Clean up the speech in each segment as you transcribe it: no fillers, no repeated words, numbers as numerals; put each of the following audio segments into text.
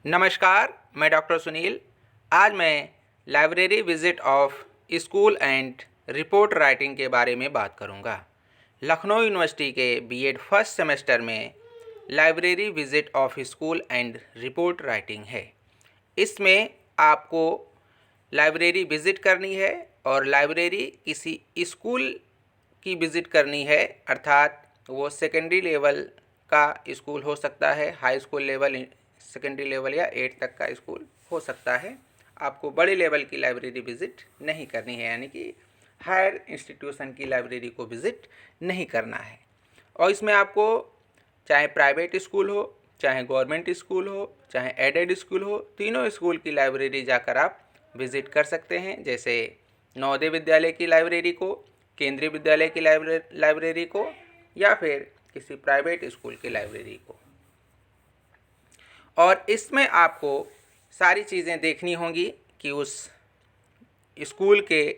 नमस्कार, मैं डॉक्टर सुनील। आज मैं library visit of school and report writing के बारे में बात करूंगा। लखनऊ यूनिवर्सिटी के बीएड फर्स्ट सेमेस्टर में library visit of school and report writing है। इसमें आपको लाइब्रेरी विजिट करनी है और लाइब्रेरी किसी स्कूल की विजिट करनी है, अर्थात वो सेकेंडरी लेवल का स्कूल हो सकता है, high school level, secondary level या 8 तक का स्कूल हो सकता है। आपको बड़े लेवल की लाइब्रेरी विज़िट नहीं करनी है, यानी कि हायर इंस्टीट्यूशन की लाइब्रेरी को विज़िट नहीं करना है। और इसमें आपको चाहे प्राइवेट स्कूल हो, चाहे गवर्नमेंट स्कूल हो, चाहे एडेड स्कूल हो, तीनों स्कूल की लाइब्रेरी जाकर आप विज़िट कर सकते हैं। जैसे नवोदय विद्यालय की लाइब्रेरी को, केंद्रीय विद्यालय की लाइब्रेरी को, या फिर किसी प्राइवेट स्कूल की लाइब्रेरी को। और इसमें आपको सारी चीज़ें देखनी होंगी कि उस स्कूल के,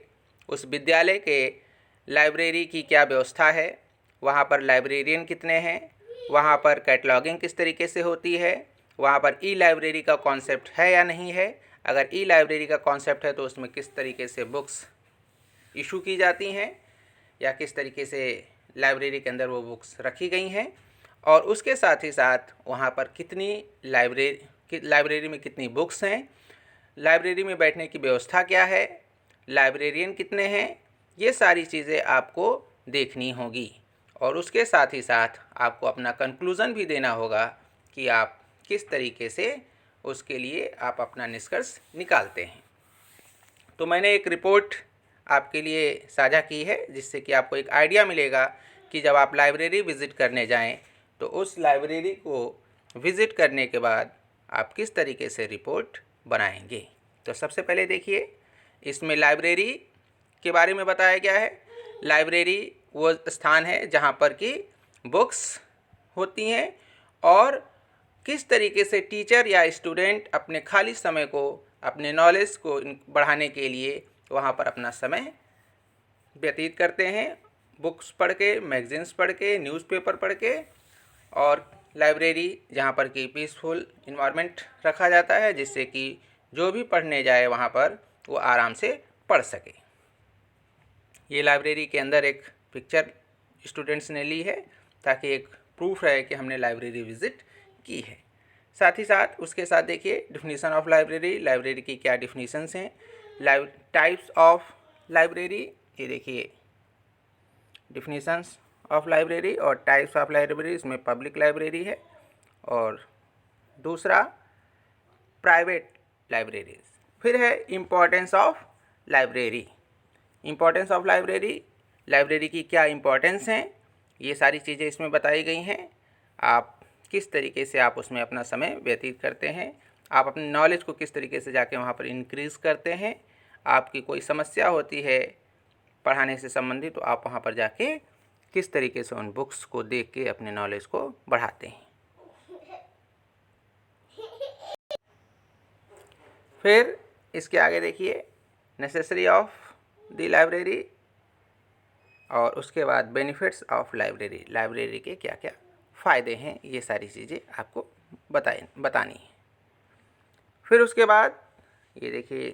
उस विद्यालय के लाइब्रेरी की क्या व्यवस्था है, वहाँ पर लाइब्रेरियन कितने हैं, वहाँ पर कैटलॉगिंग किस तरीके से होती है, वहाँ पर ई लाइब्रेरी का कॉन्सेप्ट है या नहीं है। अगर ई लाइब्रेरी का कॉन्सेप्ट है तो उसमें किस तरीके से बुक्स इशू की जाती हैं या किस तरीके से लाइब्रेरी के अंदर वो बुक्स रखी गई हैं, और उसके साथ ही साथ वहाँ पर कितनी लाइब्रेरी में कितनी बुक्स हैं, लाइब्रेरी में बैठने की व्यवस्था क्या है, लाइब्रेरियन कितने हैं, ये सारी चीज़ें आपको देखनी होगी। और उसके साथ ही साथ आपको अपना कंक्लूज़न भी देना होगा कि आप किस तरीके से उसके लिए आप अपना निष्कर्ष निकालते हैं। तो मैंने एक रिपोर्ट आपके लिए साझा की है, जिससे कि आपको एक आइडिया मिलेगा कि जब आप लाइब्रेरी विज़िट करने जाएं तो उस लाइब्रेरी को विज़िट करने के बाद आप किस तरीके से रिपोर्ट बनाएंगे। तो सबसे पहले देखिए, इसमें लाइब्रेरी के बारे में बताया गया है। लाइब्रेरी वो स्थान है जहाँ पर कि बुक्स होती हैं और किस तरीके से टीचर या स्टूडेंट अपने खाली समय को, अपने नॉलेज को बढ़ाने के लिए वहाँ पर अपना समय व्यतीत करते हैं, बुक्स पढ़ के, मैगजीन्स पढ़ के, न्यूज़पेपर पढ़ के। और लाइब्रेरी जहाँ पर कि पीसफुल इन्वायरमेंट रखा जाता है, जिससे कि जो भी पढ़ने जाए वहाँ पर वो आराम से पढ़ सके। ये लाइब्रेरी के अंदर एक पिक्चर स्टूडेंट्स ने ली है ताकि एक प्रूफ रहे कि हमने लाइब्रेरी विज़िट की है। साथ ही साथ उसके साथ देखिए डिफिनीसन ऑफ लाइब्रेरी, लाइब्रेरी की क्या डिफिनीशंस हैं, टाइप्स ऑफ लाइब्रेरी, ये देखिए डिफिनीशंस ऑफ लाइब्रेरी और टाइप्स ऑफ लाइब्रेरी। इसमें पब्लिक लाइब्रेरी है और दूसरा प्राइवेट लाइब्रेरीज। फिर है importance of library. Importance of library, library की क्या इम्पोर्टेंस हैं, ये सारी चीज़ें इसमें बताई गई हैं। आप किस तरीके से आप उसमें अपना समय व्यतीत करते हैं, आप अपनी नॉलेज को किस तरीके से जाके वहाँ पर इंक्रीज़ करते हैं। आपकी कोई समस्या होती है पढ़ाने से संबंधित तो आप वहाँ पर जाके किस तरीके से उन बुक्स को देख के अपने नॉलेज को बढ़ाते हैं। फिर इसके आगे देखिए नेसेसरी ऑफ द लाइब्रेरी, और उसके बाद बेनिफिट्स ऑफ लाइब्रेरी, लाइब्रेरी के क्या क्या फ़ायदे हैं, ये सारी चीज़ें आपको बतानी है। फिर उसके बाद ये देखिए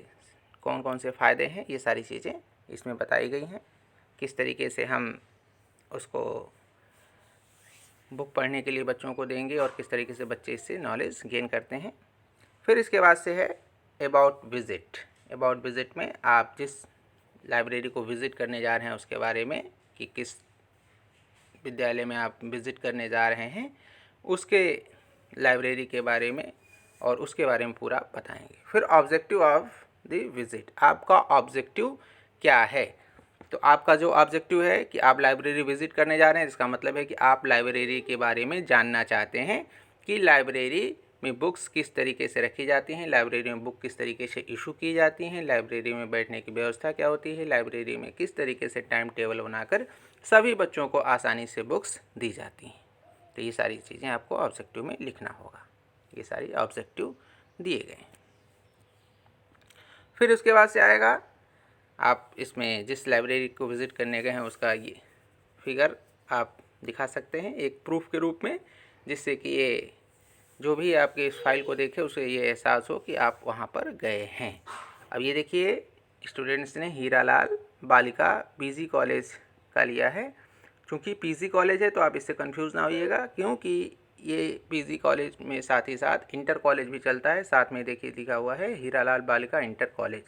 कौन कौन से फ़ायदे हैं, ये सारी चीज़ें इसमें बताई गई हैं, किस तरीके से हम उसको बुक पढ़ने के लिए बच्चों को देंगे और किस तरीके से बच्चे इससे नॉलेज गेन करते हैं। फिर इसके बाद से है अबाउट विज़िट। अबाउट विज़िट में आप जिस लाइब्रेरी को विज़िट करने जा रहे हैं उसके बारे में, कि किस विद्यालय में आप विज़िट करने जा रहे हैं उसके लाइब्रेरी के बारे में और उसके बारे में पूरा बताएंगे। फिर ऑब्जेक्टिव ऑफ द विज़िट, आपका ऑब्जेक्टिव क्या है। तो आपका जो ऑब्जेक्टिव है कि आप लाइब्रेरी विज़िट करने जा रहे हैं, इसका मतलब है कि आप लाइब्रेरी के बारे में जानना चाहते हैं कि लाइब्रेरी में बुक्स किस तरीके से रखी जाती हैं, लाइब्रेरी में बुक किस तरीके से इशू की जाती हैं, लाइब्रेरी में बैठने की व्यवस्था क्या होती है, लाइब्रेरी में किस तरीके से टाइम टेबल बनाकर सभी बच्चों को आसानी से बुक्स दी जाती हैं। तो ये सारी चीज़ें आपको ऑब्जेक्टिव में लिखना होगा। ये सारी ऑब्जेक्टिव दिए गए हैं। फिर उसके बाद से आएगा, आप इसमें जिस लाइब्रेरी को विज़िट करने गए हैं उसका ये फिगर आप दिखा सकते हैं एक प्रूफ के रूप में, जिससे कि ये जो भी आपके इस फाइल को देखे उसे ये एहसास हो कि आप वहाँ पर गए हैं। अब ये देखिए स्टूडेंट्स ने हीरालाल बालिका पीजी कॉलेज का लिया है। चूँकि पीजी कॉलेज है तो आप इससे कंफ्यूज ना होइएगा, क्योंकि ये पीजी कॉलेज में साथ ही साथ इंटर कॉलेज भी चलता है। साथ में देखिए लिखा हुआ है हीरालाल बालिका इंटर कॉलेज।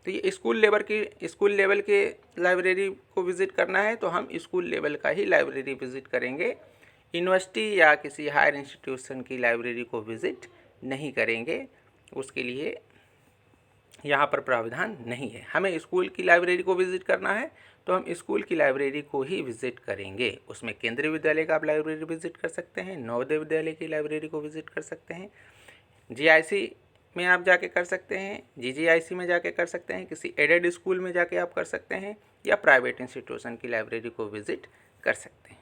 तो ये स्कूल लेवल के लाइब्रेरी को विज़िट करना है तो हम स्कूल लेवल का ही लाइब्रेरी विज़िट करेंगे। यूनिवर्सिटी या किसी हायर इंस्टीट्यूशन की लाइब्रेरी को विज़िट नहीं करेंगे, उसके लिए यहाँ पर प्रावधान नहीं है। हमें स्कूल की लाइब्रेरी को विज़िट करना है तो हम स्कूल की लाइब्रेरी को ही विज़िट करेंगे। उसमें केंद्रीय विद्यालय का आप लाइब्रेरी विज़िट कर सकते हैं, नवोदय विद्यालय की लाइब्रेरी को विज़िट कर सकते हैं, जीआईसी में आप जाके कर सकते हैं, जीजीआईसी में जाके कर सकते हैं, किसी एडेड स्कूल में जाके आप कर सकते हैं, या प्राइवेट इंस्टीट्यूशन की लाइब्रेरी को विज़िट कर सकते हैं।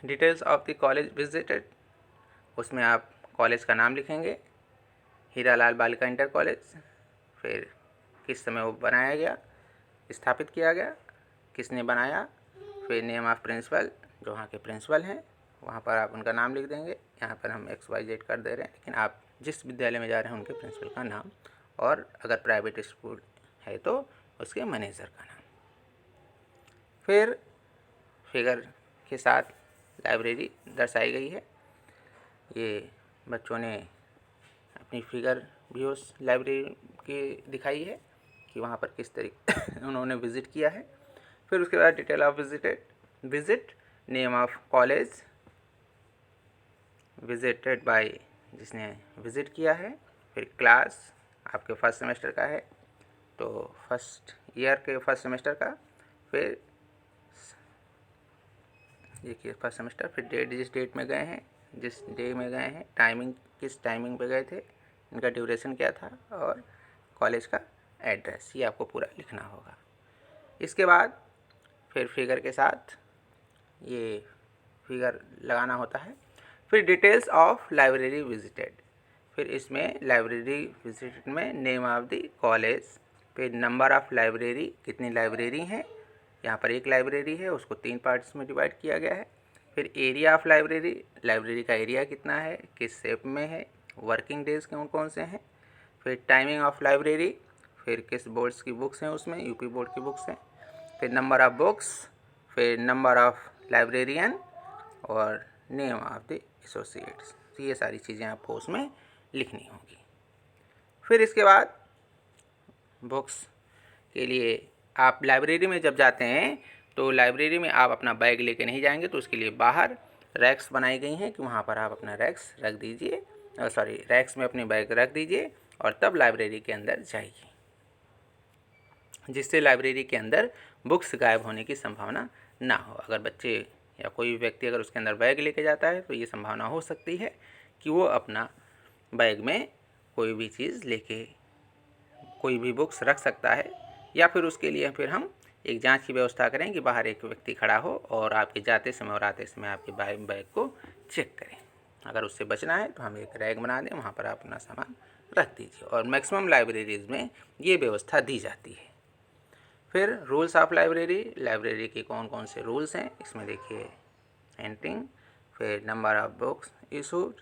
Details of the college visited, उसमें आप कॉलेज का नाम लिखेंगे, हीरालाल बालिका इंटर कॉलेज, फिर किस समय वो बनाया गया, स्थापित किया गया, किसने बनाया, फिर नेम ऑफ प्रिंसिपल, जो वहाँ के प्रिंसिपल हैं वहाँ पर आप उनका नाम लिख देंगे। यहाँ पर हम XYZ कर दे रहे हैं, लेकिन आप जिस विद्यालय में जा रहे हैं उनके प्रिंसिपल का नाम, और अगर प्राइवेट स्कूल है तो उसके मैनेजर का नाम। फिर फिगर के साथ लाइब्रेरी दर्शाई गई है। ये बच्चों ने अपनी फिगर भी उस लाइब्रेरी की दिखाई है कि वहाँ पर किस तरीके उन्होंने विज़िट किया है। फिर उसके बाद detail of visit, name of college, visited by जिसने विज़िट किया है, फिर क्लास आपके फर्स्ट सेमेस्टर का है तो फर्स्ट ईयर के फर्स्ट सेमेस्टर का, फिर देखिए फर्स्ट सेमेस्टर, फिर डेट जिस डेट में गए हैं, जिस डे में गए हैं, टाइमिंग किस टाइमिंग पे गए थे, इनका ड्यूरेशन क्या था, और कॉलेज का एड्रेस, ये आपको पूरा लिखना होगा। इसके बाद फिर फिगर के साथ ये फिगर लगाना होता है। फिर डिटेल्स ऑफ लाइब्रेरी विजिटेड, फिर इसमें लाइब्रेरी विजिटेड में नेम ऑफ द कॉलेज, फिर नंबर ऑफ लाइब्रेरी, कितनी लाइब्रेरी हैं, यहाँ पर एक लाइब्रेरी है, उसको 3 पार्ट्स में डिवाइड किया गया है। फिर एरिया ऑफ लाइब्रेरी, लाइब्रेरी का एरिया कितना है, किस शेप में है, वर्किंग डेज कौन कौन से हैं। फिर टाइमिंग ऑफ लाइब्रेरी, फिर किस बोर्ड्स की बुक्स हैं उसमें, यूपी बोर्ड की बुक्स हैं। फिर नंबर ऑफ बुक्स, फिर नंबर ऑफ लाइब्रेरियन, और नेम ऑफ द एसोसिएट्स। तो ये सारी चीज़ें आपको उसमें लिखनी होगी। फिर इसके बाद बुक्स के लिए आप लाइब्रेरी में जब जाते हैं तो लाइब्रेरी में आप अपना बैग लेके नहीं जाएंगे, तो उसके लिए बाहर रैक्स बनाई गई हैं कि वहाँ पर आप अपना रैक्स रख दीजिए, रैक्स में अपने बैग रख दीजिए और तब लाइब्रेरी के अंदर जाइए, जिससे लाइब्रेरी के अंदर बुक्स गायब होने की संभावना ना हो। अगर बच्चे या कोई भी व्यक्ति अगर उसके अंदर बैग लेके जाता है तो ये संभावना हो सकती है कि वो अपना बैग में कोई भी चीज़ लेके कोई भी बुक्स रख सकता है, या फिर उसके लिए फिर हम एक जांच की व्यवस्था करें कि बाहर एक व्यक्ति खड़ा हो और आपके जाते समय और आते समय आपके बैग को चेक करें। अगर उससे बचना है तो हम एक रैक बना दें, वहाँ पर आप अपना सामान रख दीजिए, और मैक्सिमम लाइब्रेरीज़ में ये व्यवस्था दी जाती है। फिर रूल्स ऑफ लाइब्रेरी के कौन कौन से रूल्स हैं इसमें देखिए, एंट्रिंग, फिर नंबर ऑफ बुक्स इशूड,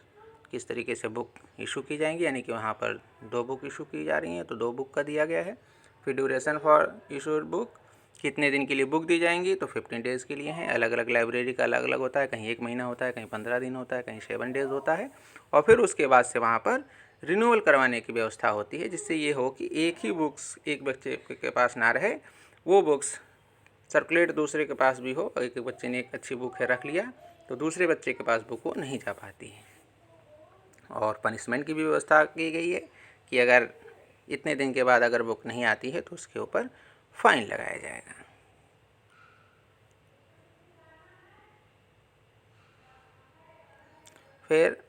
किस तरीके से बुक इशू की जाएंगी, यानी कि वहाँ पर 2 बुक इशू की जा रही हैं तो 2 बुक का दिया गया है। फिर ड्यूरेशन फॉर इशूड बुक, कितने दिन के लिए बुक दी जाएंगी, तो 15 डेज़ के लिए हैं। अलग अलग लाइब्रेरी का अलग अलग होता है, कहीं 1 महीना होता है, कहीं 15 दिन होता है, कहीं 7 डेज़ होता है। और फिर उसके बाद से वहाँ पर रिन्यूअल करवाने की व्यवस्था होती है, जिससे ये हो कि एक ही बुक्स एक बच्चे के पास ना रहे, वो बुक्स सर्कुलेट दूसरे के पास भी हो। एक बच्चे ने एक अच्छी बुक है रख लिया तो दूसरे बच्चे के पास बुक वो नहीं जा पाती है। और पनिशमेंट की भी व्यवस्था की गई है कि अगर इतने दिन के बाद अगर बुक नहीं आती है तो उसके ऊपर फाइन लगाया जाएगा। फिर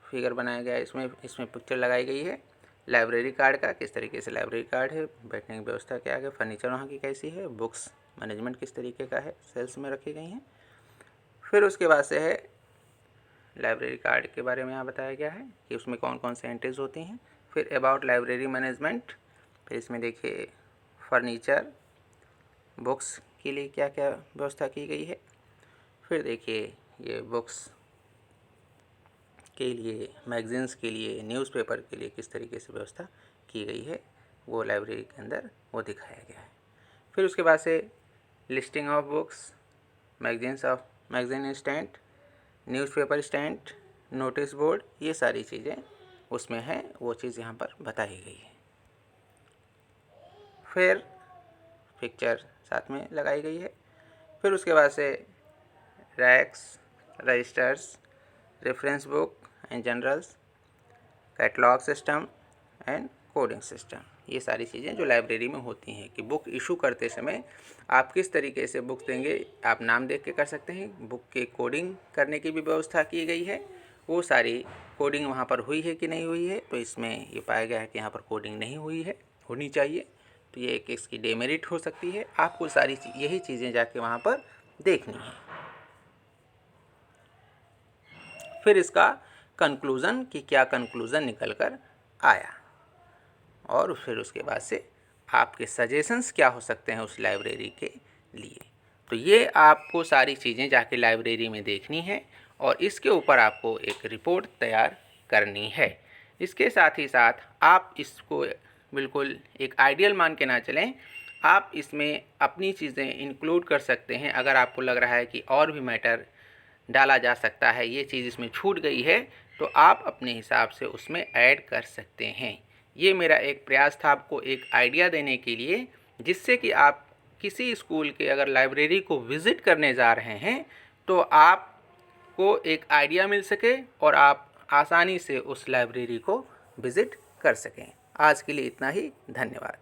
फिगर बनाया गया है, इसमें पिक्चर लगाई गई है लाइब्रेरी कार्ड का, किस तरीके से लाइब्रेरी कार्ड है, बैठने की व्यवस्था क्या है, फर्नीचर वहाँ की कैसी है, बुक्स मैनेजमेंट किस तरीके का है, सेल्स में रखी गई हैं। फिर उसके बाद से है लाइब्रेरी कार्ड के बारे में यहाँ बताया गया है कि उसमें कौन कौन से एंट्रीज होती हैं। फिर अबाउट लाइब्रेरी मैनेजमेंट, फिर इसमें देखिए फर्नीचर, बुक्स के लिए क्या क्या व्यवस्था की गई है। फिर देखिए ये बुक्स के लिए, मैगज़ीन्स के लिए, न्यूज़पेपर के लिए किस तरीके से व्यवस्था की गई है वो लाइब्रेरी के अंदर वो दिखाया गया है। फिर उसके बाद से listing of books, magazine stand, newspaper stand, notice board, ये सारी चीज़ें उसमें हैं, वो चीज़ यहाँ पर बताई गई है। फिर पिक्चर साथ में लगाई गई है। फिर उसके बाद से racks, registers, reference book and journals, catalogue system and coding system, ये सारी चीज़ें जो लाइब्रेरी में होती हैं कि बुक इशू करते समय आप किस तरीके से बुक देंगे, आप नाम देख के कर सकते हैं। बुक के कोडिंग करने की भी व्यवस्था की गई है, वो सारी कोडिंग वहाँ पर हुई है कि नहीं हुई है, तो इसमें ये पाया गया है कि यहाँ पर कोडिंग नहीं हुई है, होनी चाहिए, तो ये एक इसकी डेमेरिट हो सकती है। आपको सारी यही चीज़ें जाके वहाँ पर देखनी है। फिर इसका कंक्लूज़न कि क्या कंक्लूज़न निकल कर आया, और फिर उसके बाद से आपके सजेशंस क्या हो सकते हैं उस लाइब्रेरी के लिए। तो ये आपको सारी चीज़ें जाके लाइब्रेरी में देखनी है और इसके ऊपर आपको एक रिपोर्ट तैयार करनी है। इसके साथ ही साथ आप इसको बिल्कुल एक आइडियल मान के ना चलें, आप इसमें अपनी चीज़ें इंक्लूड कर सकते हैं। अगर आपको लग रहा है कि और भी मैटर डाला जा सकता है, ये चीज़ इसमें छूट गई है, तो आप अपने हिसाब से उसमें ऐड कर सकते हैं। ये मेरा एक प्रयास था आपको एक आइडिया देने के लिए, जिससे कि आप किसी स्कूल के अगर लाइब्रेरी को विज़िट करने जा रहे हैं तो आपको एक आइडिया मिल सके और आप आसानी से उस लाइब्रेरी को विज़िट कर सकें। आज के लिए इतना ही, धन्यवाद।